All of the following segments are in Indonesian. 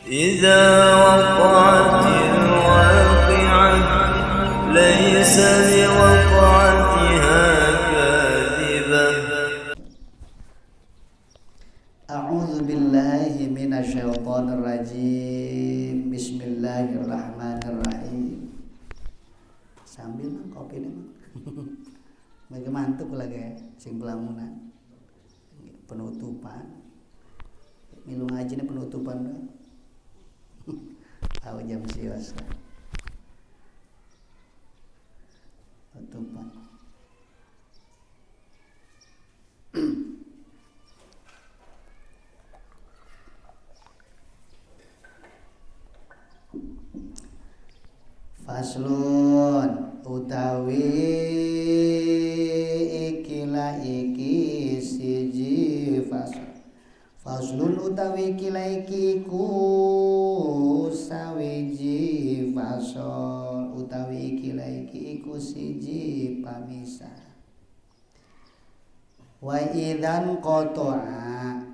إذا وقعت الواقعة ليس لوقعتها كاذبة. A'udzu billahi minasyaitonir rajim. Bismillahirrahmanirrahim. Sambil mah kopi mah. Bagi mantuk lagi sing pelamunan. Penutupan. Milu ngaji penutupan. Tahu jam sios. Penutupan. Faslun utawi ikilah iki siji faslun utawi ikilah iki ku sawiji fasol utawi ikilah iki iku siji pamisah wa idzan qata'a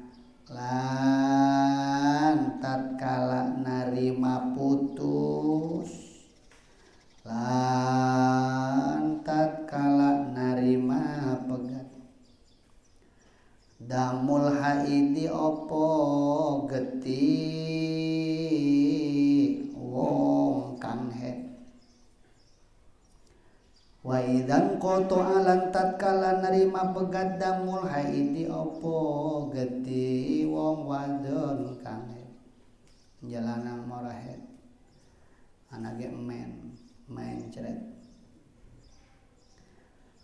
lan tatkala narima putus lan tatkala narima pegat damul haidi opo geti wong kang het wa idzan qata'a lan tatkala narima pegat damul haidi opo geti wong wadon kang het jalanan morahet anake main ceret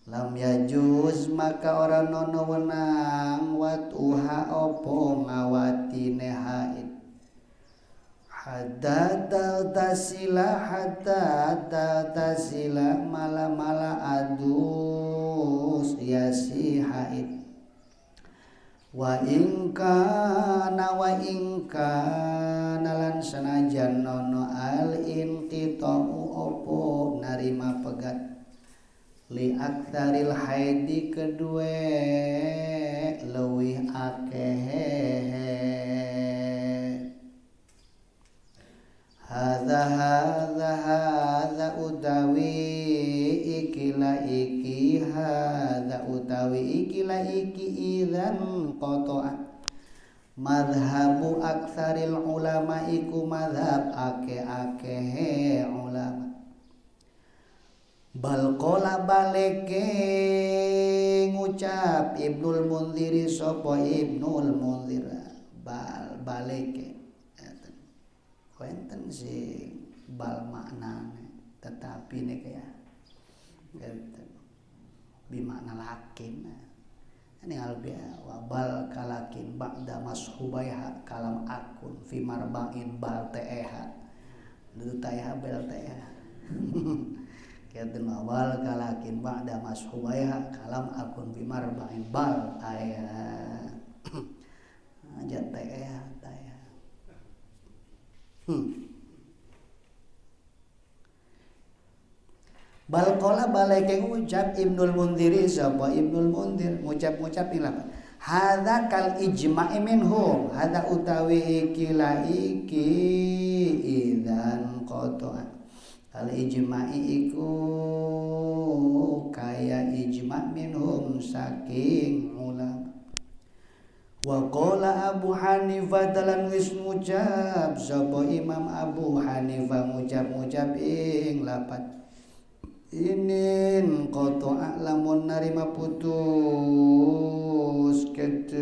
lam yajuz maka ora nono wenang watuha opo ngawatine haid hatta tasila mala adus yasi haid wa ingka lan sanajan nono al inqita'u opo narima pegat li aktaril haidi kedue leuwih akeh hadza utawi ikilah iki idzan qata'a madhabu aktsaril ulama iku madhab akeh ulama bal qala baleke ngucap Ibnul Munziri sapa Ibnul Munzir baleke wonten sing bal maknane tetapi nek ya bimakna lakin ini albia wabal kalakin ba'da mashubaiha kalam akun fi marba'in bal teha lu tayha bel teha kata wabal kalakin ba'da mashubaiha kalam akun fi marba'in bal teha aja teha bal qala baleke ngucap Ibnul Munziri sapa Ibnul Munzir ngucap ilang hadza kal ijma'i minhum hadza utawi ikilah iki idzan qata'a kal ijma'i iku kaya ijma' minhum saking ulama wa qala Abu Hanifah dalam wis ngucap sapa Imam Abu Hanifah ngucap ing lapat inin qata'a lamun narima putus keten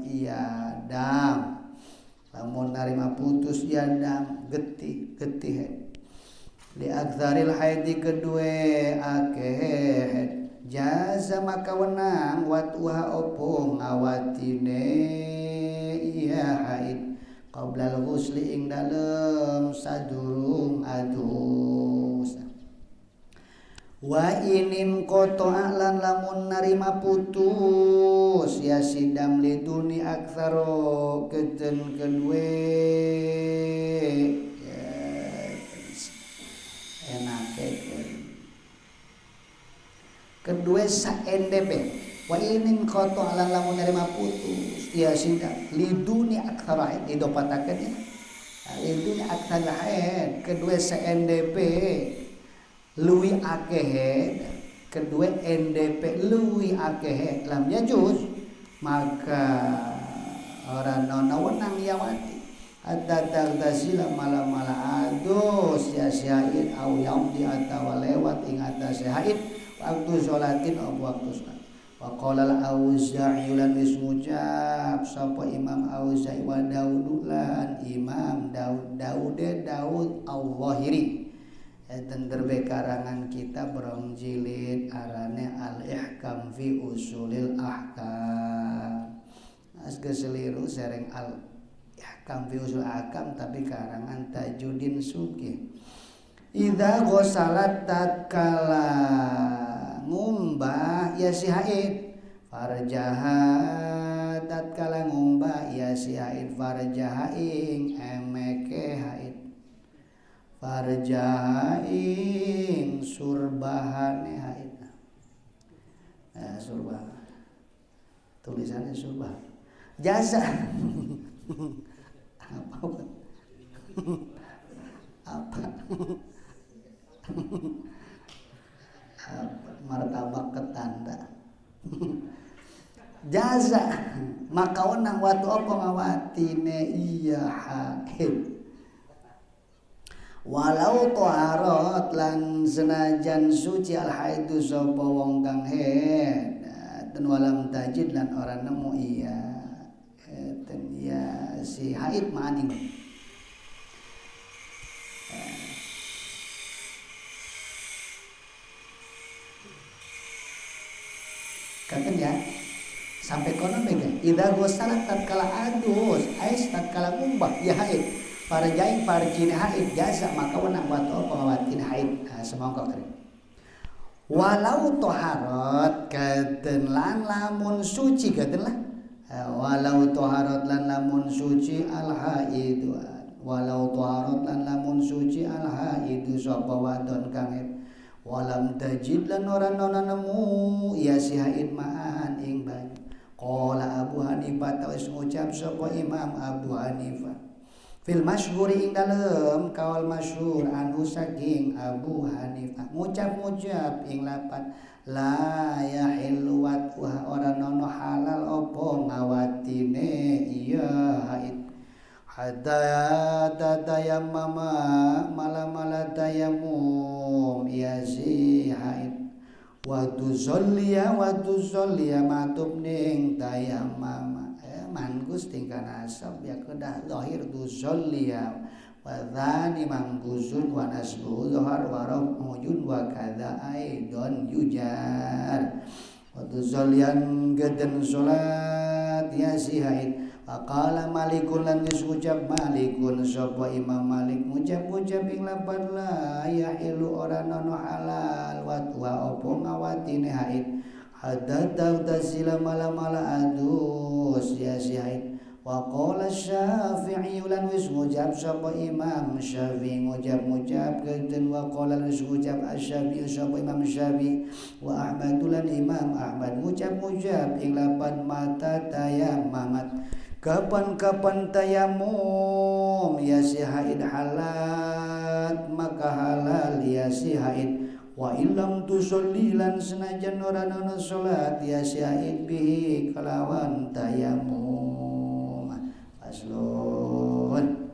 iya dam lamun narima putus iya dam getih li aktsaril haidi kedue akeh jaza maka wenang watuha opo ngawatine iya haid qablal ghusli ing dalem sadurung adus wa inin qata'a lan lamun narima putus ya sidam liduni aktsaro keten kedue enake kedue saendep Wa inin koto alang lamun nerima putus ya sinda liduni aktsara haid didopatakeun ya. Liduni aktsara haid kedua CNDP luwi akeh haid kedua NDP luwi akeh haid lam yajuz maka orang nona wenang yawati at-tagtasila mala-mala adus ya syahid au yaumdi atawa lewat ing atas haid waktu sholatin au waktu sholat. Wa qala al-Auza'i lan wis ngucap sapa Imam Auza'i wa Daud lan Imam Daud Al-Zahiri eten derbe karangan kitab rong jilid arane Al-Ihkam fi Usulil Ahkam asge seliru sereng Al-Ihkam fi Usul Ahkam tapi karangan Tajuddin Sugih. Idza ghasalat tatkala ngumbah ya si haid farjaha tatkala ngumbah ya si haid farjaha ing emeke haid farjaha ing surbahane haid surbah tulisannya surbah jasa apa martabak ketanda jaza maka wenang watu apa ngawatine iya haid walau taharat lan senajan suci al haidu sapa wong kang haid dan walam tajid lan ora nemu iya ten ya si haid maning kata ya sampai kono mega idza ghasalat tatkala adus ais tatkala ngumbah ya haid farjain farjin haid jasa maka wenang watu pengawatin haid semangka kering walau toharat katen lan lamun suci katen lah walau toharat lan lamun suci al haid walau toharat lan lamun suci al haid sapa wadon kang walam tajid lan ora nona nemu ya si haid ma'an ing banyu qala Abu Hanifah tawis ngucap sapa Imam Abu Hanifah fil masyhuri ing dalem kaul masyhur anu saking Abu Hanifah ngucap ing lapan la yahillu wa ora nono halal apa ngawatine iya haid hatta tatayammama mala tayammum ya si haid wa tusolliya matub ning tayammama manggus tingkah nasab ya kedah zahir tusolliya wa dzani manggusun wa nasbu zahar wa rafujun wa kadza aidon yujar wa tusolliyan gadan salat ya si haid Faqala Malikun lan ngucap Malikun sapa Imam Malik ngucap ing lapan la yahilu ora nono halal wa opo ngawatine haid hatta tasila mala adus ya si haid wa qala Syafi'i lan wis ngucap sapa Imam Syafi'i ngucap keten wa qala wis ngucap Asy-Syafi'i sapa Imam Syafi'i wa Ahmad lan Imam Ahmad ngucap ing lapan mata tayammamat kapan tayamum ya si haid halat maka halal ya si haid wa illam tusolli lan senajan ora ana salat ya si haid bihi kalawan tayamum aslun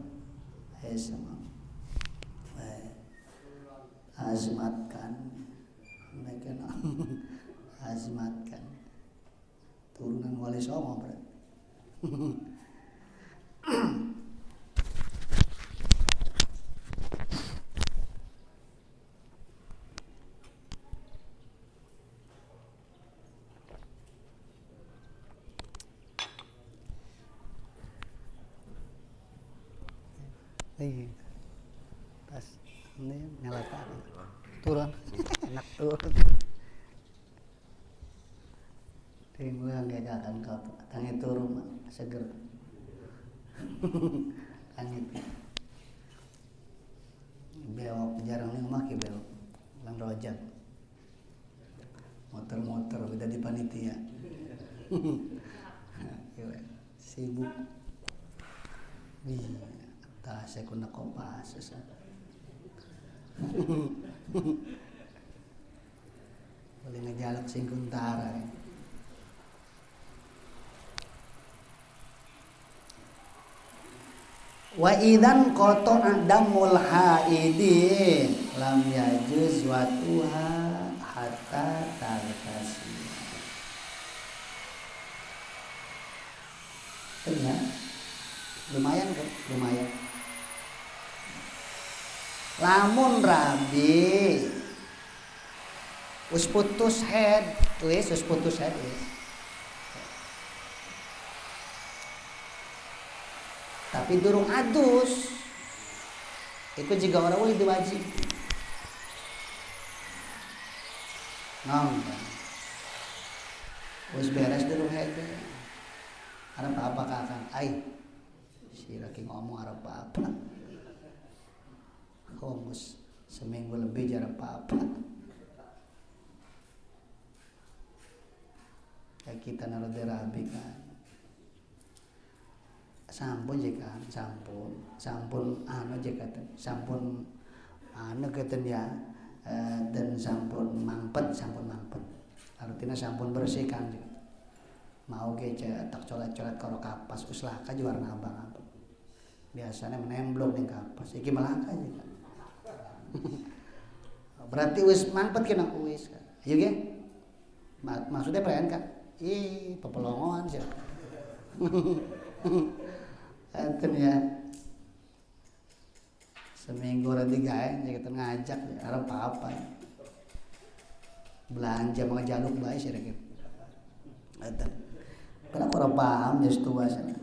azmatkan mereka azmatkan turunan Wali Songo berarti pas ini nyalakan turun enak turun tinggal kayak akan kau tangi turun seger langit belok jarang nih maki belok lang rojak motor udah di panitia Sibuk. Iya, tah saya kuna kopas. Boleh ngejalak sing kuntara. Wa idan qata'a damul haidi lam yajuz watuha hatta tartasi. Ya, lumayan kan? Lumayan. Lamun rabi us putus head, wis us putus head wis. Tapi durung adus. Iku jika orang uli diwajib. Nong. Wis beres durung head. Arep apa kakang? Ai. Si laki ngomong arep apa? Homus seminggu lebih jarang apa-apa. Kayak kita naruh terapi kan. Sampun je kan, sampun anu je kata, sampun anu kata ya, dan sampun mangpet. Artinya sampun bersihkan je. Mau ge tak colet-colet karo kapas uslaka je warna abang-abang. Biasanya menemblok ning kapas, iki melaka je kan. Berarti wis mangpet kena wis. Ieu ge. Maksudnya perayaan kan? Ih, pepelongoan sih. Enten ya. Seminggu orang digawe kita ngajak arep apa. Belanja mga jaluk bae sih rek. Enten. Kana ora paham geus tua sana.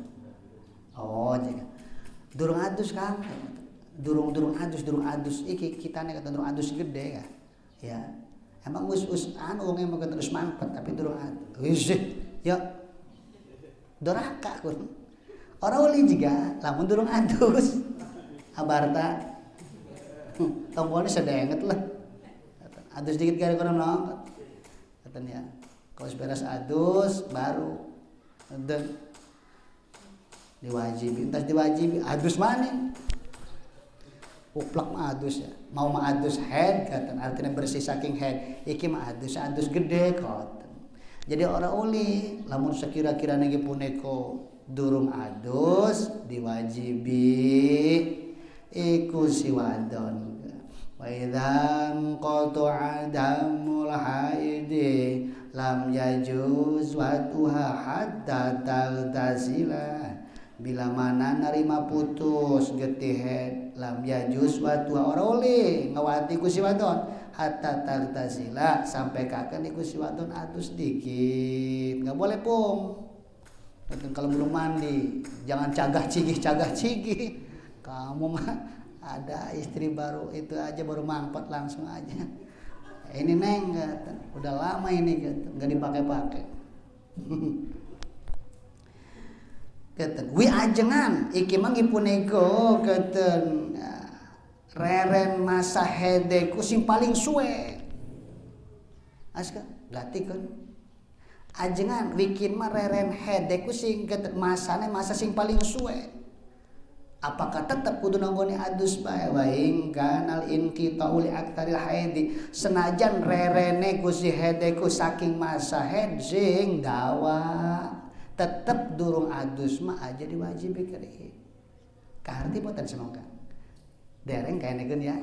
Oh, jadi durung adus kan. Durung adus iki kitane kata durung adus gede ya. Ya. Emang us anu wong emang terus mangpet tapi durung adus. Wis ya. Doraka kun. Orang uli juga lamun durung adus. Abarta. Tombolnya sedenget lah. Adus dikit kali kono nongkot. Katanya kalau beres adus baru dan diwajibi, entas diwajibi adus maning. Uplak mah adus ya. Mau mah adus head kata artinya bersih saking head. Iki mah adus gede kok. Jadi orang uli lamun sekira-kira niki puneko durung adus diwajibi iku si wadon. Wa idzan qata'a damul haidi lam yajuz watuha hatta taghtasila. Bila mana narima putus getih head lam yajuz watuha ora oleh ngawati ku si wadon hatta taghtasila sampai kaken iku si wadon adus dikit. Enggak boleh pung. Kalau belum mandi jangan cagah cigih. Kamu mah ada istri baru itu aja baru mangpet langsung aja. Ini neng kata, udah lama ini kata, nggak dipakai-pakai. Kata, wi ajengan, iki mah ngipunego kata, reren masa hedeku sing paling suwe. Aska, gati kan? Ajengan, bikin mah reren hedeku sing kata masane masa sing paling suwe. Apakah tetap kudu nanggone adus bae waing kanal inqita'u li aktaril haidi senajan rerene ku si hedeku saking masa head sing dawa tetep durung adus mah aja diwajibi kali. Kaharti boten semoga. Dereng kaenekeun ya.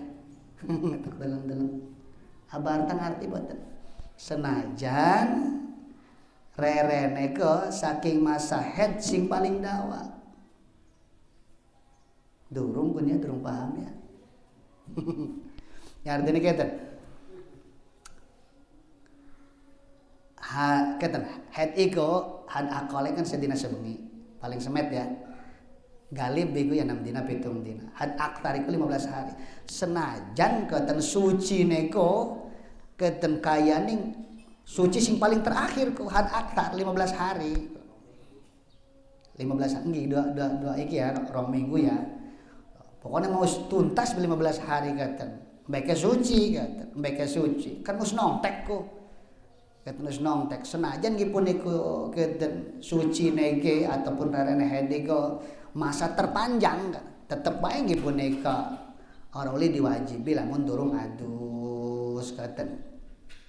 Ngetok deleng-deleng. Abartang arti boten. Senajan rerene ku saking masa head sing paling dawa. Durung punya durung paham ya. Ya artinya keten. Keten head iko had akole kan sedina sebengi paling semet ya. Galib iku ya 6 dina 7 dina. Had aktar iku 15 hari. Senajan keten suci neko keten kayaning suci sing paling terakhir ku had aktar 15 hari. 15 hari dua iki ya rong minggu ya. Pokoknya mau tuntas 15 hari kata, mbeke suci kata, mbeke suci. Kan mus nontek ku. Ketenus nongtek senajan gipun iku keten suci nege ataupun rarene hede go masa terpanjang tetep bae gipun eka ora oleh diwajibi lamun durung adus keten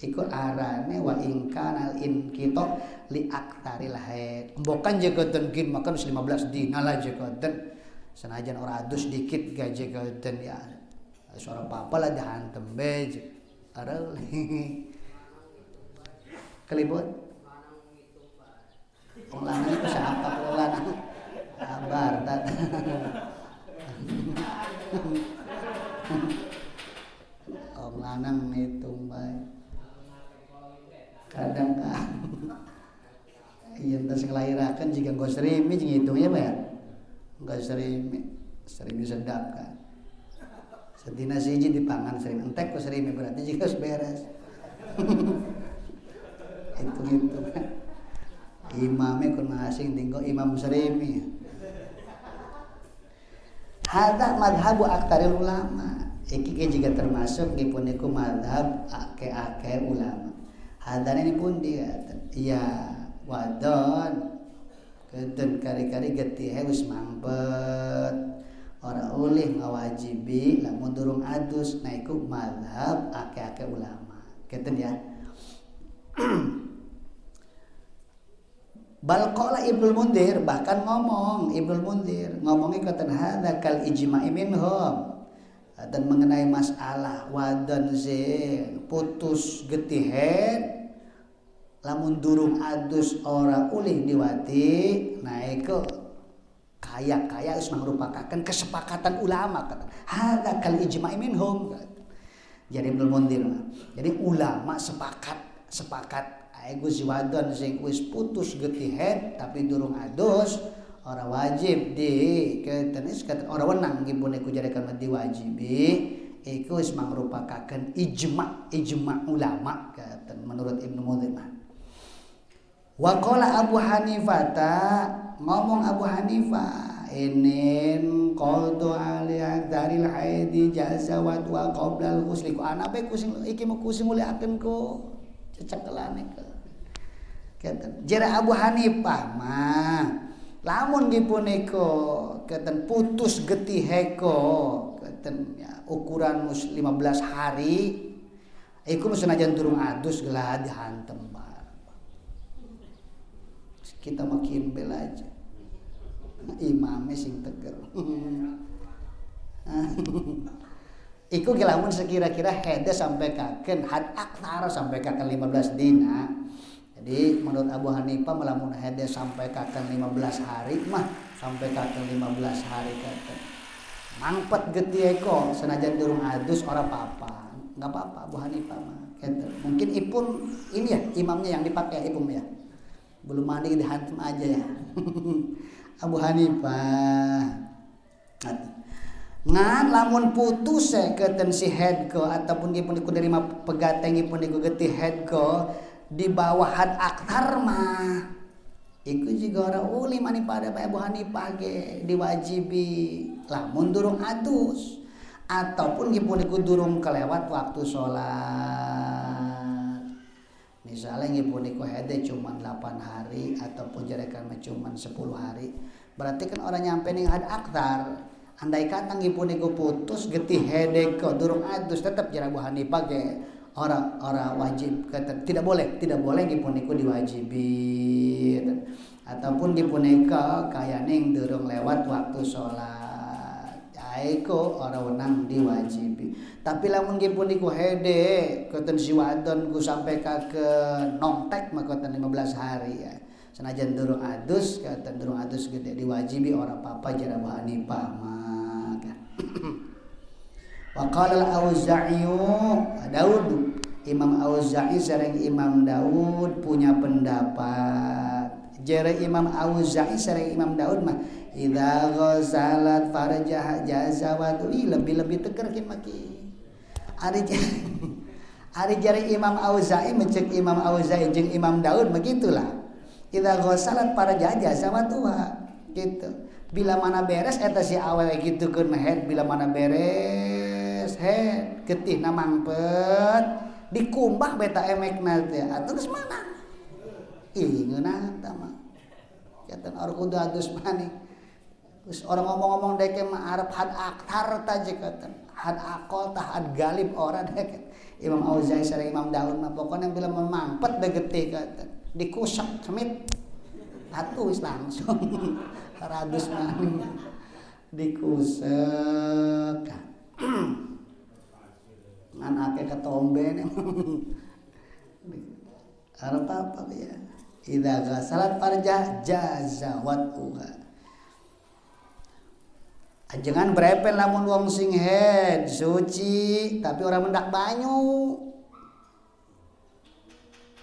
iku arane wa ingkanal in kita li aktaril haid mbokan je keten gin makan 15 dina lah je keten senajan ora adus dikit gaje keten ya suara papa lah dihantem beje ara kelibut wong lanang itu siapa wong lanang sabar tat wong lanang ngitung bae kadang iya tas ngelahirakan jika nggo serimi jeung hitungnya bae nggo serimi sedap kan sedina siji dipangan serimi entek ku serimi berarti jika beres itu imamnya kun asing tinggal imam serimi hada madhabu aktaril ulama iki juga termasuk dipuniku madhab ake ulama hadane ini pun dia ya wadon keden kari-kari getih wis mampet ora oleh ngawajibi lamun durung adus nah iku madhab ake ulama keten ya Bal qala Ibnul Mundir bahkan ngomong Ibnul Mundir ngomongnya kata hadza kal ijma'i minhum dan mengenai masalah wadan ze putus getihen lamun durung adus ora ulih diwati nah iku kaya geus mangrupakeun kesepakatan ulama kata hadza kal ijma'i minhum jadi Ibnul Mundir jadi ulama sepakat ego si wadon sing wis putus getihen tapi durung adus ora wajib di ketenis kata ora wenang gipun iku jarekan diwajibi iku wis mangrupakeun ijma ulama kata menurut Ibnu Munzir. Wa qala Abu Hanifah ngomong Abu Hanifah inen qadu ali akdaril haidi jazawat wa qabla al-ghusl ku anabe kusing iki mah kusing muliakeun ku cekelane ke keten jera Abu Hanifah mah lamun dipunika keten putus getiheko keten ya, ukuran 15 hari iku senajan durung adus gelah dihantem kita makin bel aja imamnya sing teger iku lamun sekira-kira hede sampai kaken had aktar sampai kaken 15 dina. Jadi menurut Abu Hanifah melamun hede sampai kaken 15 hari mah sampai kaken 15 hari kaken. Mangpet geti eko senajan durung adus ora apa-apa. Enggak apa-apa Abu Hanifah mah. Gitu. Mungkin ipun ini ya imamnya yang dipakai ipun ya. Belum mandi dihantam aja ya. Abu Hanifah. Ngan lamun putus keten si headko ataupun dipun iku nerima pegateng dipun iku getih headko di bawah had aktar mah iku juga ora uli mani pada Abu Hanifah ge diwajibi lamun durung adus ataupun dipun iku durung kelewat waktu salat misalnya dipun iku hede cuma 8 hari ataupun jarekan cuma 10 hari berarti kan orang nyampe ning had aktar andai kata ngipun iku putus getih hede ko durung adus tetap jara Abu Hanifah ge ora wajib kata tidak boleh ngipun iku diwajibi ataupun ngipun iku kayane durung lewat waktu salat iku ora wenang diwajibi tapi lamun ngipun iku hede keten si wadon ku sampai ka ke nongtek mah keten 15 hari ya senajan durung adus keten durung adus gede diwajibi ora apa-apa jara Abu Hanifah mah wa qala al-Auza'i Daud Imam Auza'i sareng Imam Daud punya pendapat jere Imam Auza'i sareng Imam Daud mah idza ghasalat farjah jazawat lebih teger ki maki ari jere Imam Auza'i mencek Imam Auza'i jeung Imam Daud begitulah idza ghasalat farjah jazawat gitu bila mana beres eta si awewe gitukeun head bila mana beres head getihna mangpet dikumbah beta emekna teh atuh geus mana ih ngeunah tah mah kiatan orang kudu adus maning terus orang ngomong-ngomong deke mah arep had aktar tah jekaten had akol tah had galib ora deke Imam Auza'i sareng Imam Daud mah pokona bila memampet begetih katen dikusak cemit atuh wis langsung radus maning dikusek ngan ake ketombe nih arep apa ya idza ghasalat farja jaza wat'uha ajengan brepen lamun wong sing head suci tapi orang mendak banyu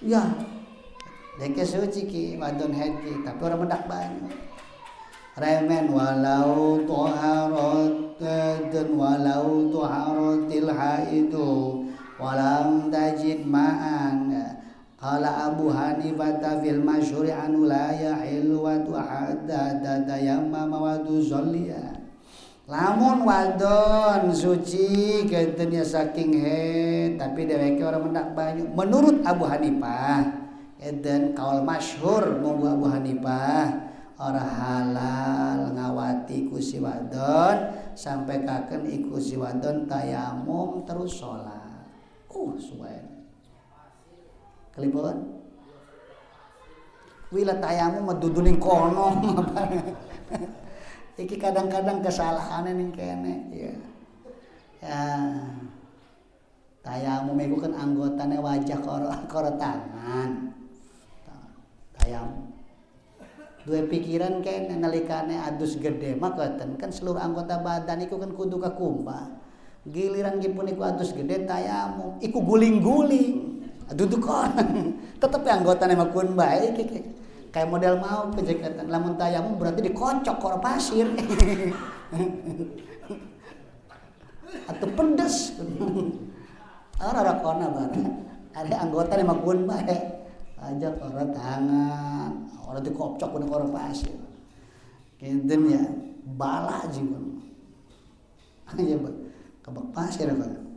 ya deke suci ki wadon head ki tapi orang mendak banyu remen walau tuharat dan walau tuharatil haidu walam tajid ma'an qala Abu Hanifah fil masyhuri anu la yahillu wa tuhadda tatayammama wa tusalliya lamun wadon suci keuteunya saking haid tapi dheweke orang mendak banyu menurut Abu Hanifah edan kaul masyhur monggo Abu Hanifah ora halal ngawati ku si wadon sampai kaken iku si wadon tayamum terus sholat suwe kelipun wila tayamum mah duduning kono iki kadang-kadang kesalahannya ning kene ya tayamum iku kan anggotane wajah karo tangan tayamum dua pikiran kan nalikane adus gede mah katen kan seluruh anggota badan iku kan kudu kakumbah giliran gipun iku adus gede tayamum iku guling-guling duduk orang tetep anggotane mah kun bae iki kayak model mau kejekatan lamun tayamum berarti dikocok karo pasir atau pedes ora kona bareng ada anggotane mah kun bae aja karo tangan orang dikopcok kudu karo pasir kinten ya bala jeung aya kebak pasir kan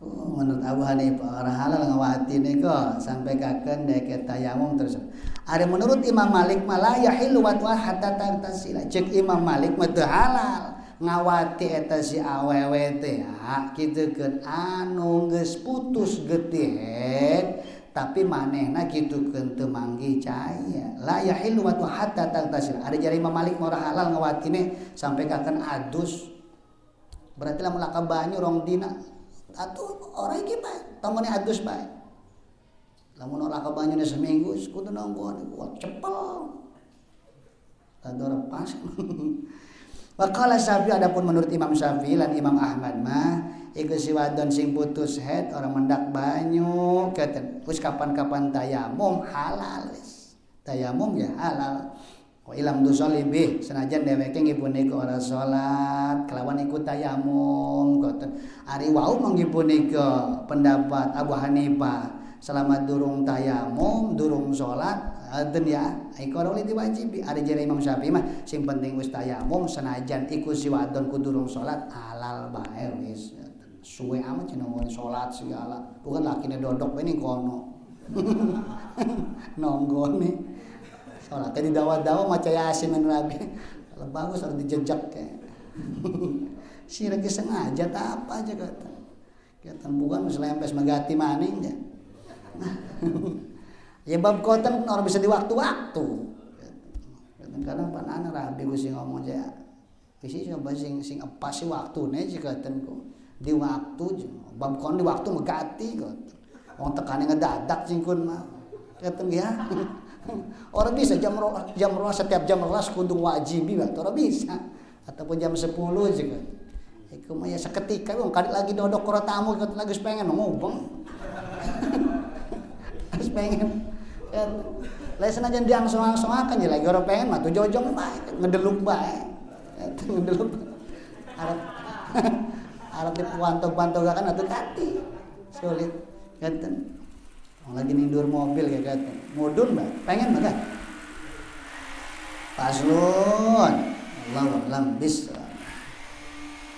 menurut Abu Hanifah orang halal ngawati niko sampai kaken deke tayamum terus ari menurut Imam Malik malah yahillu wa hatta tartasila cek Imam Malik mah teu halal ngawati eta si awewe teh kitukeun anu geus putus getih tapi manehna kitukeun teu manggi caya la yahillu wa hatta tartasila ari jari Imam Malik mah halal ngawatine sampai kaken adus berarti lamun laka banyu rong dina atuh orang iki bae tongone adus bae lamun ora ka banyune seminggu kudu nonggon kuat cepel tadora pas Waqala Syafi'i adapun menurut Imam Syafi'i lan Imam Ahmad mah iku si wadon sing putus haid orang mendak banyu keten wis kapan-kapan tayamum halal wis tayamum ya halal wa ilam dusolli bih senajan dheweke ngipun iku ora salat kelawan iku tayamum goten ari wau manggipun iku pendapat Abu Hanifah selama durung tayamum durung salat aden ya iku ora oleh diwajibi ari jare Imam Syafi'i mah sing penting wis tayamum senajan iku si wadon ku durung salat halal bae wis suwe amat cenah mun salat segala bukan lakine dodok bae ning kono nonggone salat tadi dawa-dawa maca Yasin men Nabi. Kalau bagus harus dijejak kayak. Sirik sengaja tak apa aja kata. Kiatan bukan selempes magati maning ya. Ya bab koten orang bisa di waktu-waktu. Kadang-kadang panana rabi ku sing ngomong aja. Isi coba sing apa sih waktune sih katen ku. Di waktu bab kon di waktu megati kok. Wong tekane ngedadak cingkun mah. Katen ya. Orang bisa jam setiap jam rolas kudu wajibi lah, orang bisa ataupun jam 10 juga. Iku mah ya seketika wong kali lagi dodok karo tamu lagi pengen ngobong. Harus pengen. Lah senajan diangsong-angsoakan ya lagi orang pengen mah tuh jojong bae, ngedeluk bae. Ngedeluk. Arep dipuantog-pantogakan atuh kati. Sulit. Ganten. Lagi nindur mobil kayak kata mudun mbak pengen mbak kan paslon Allah alam bis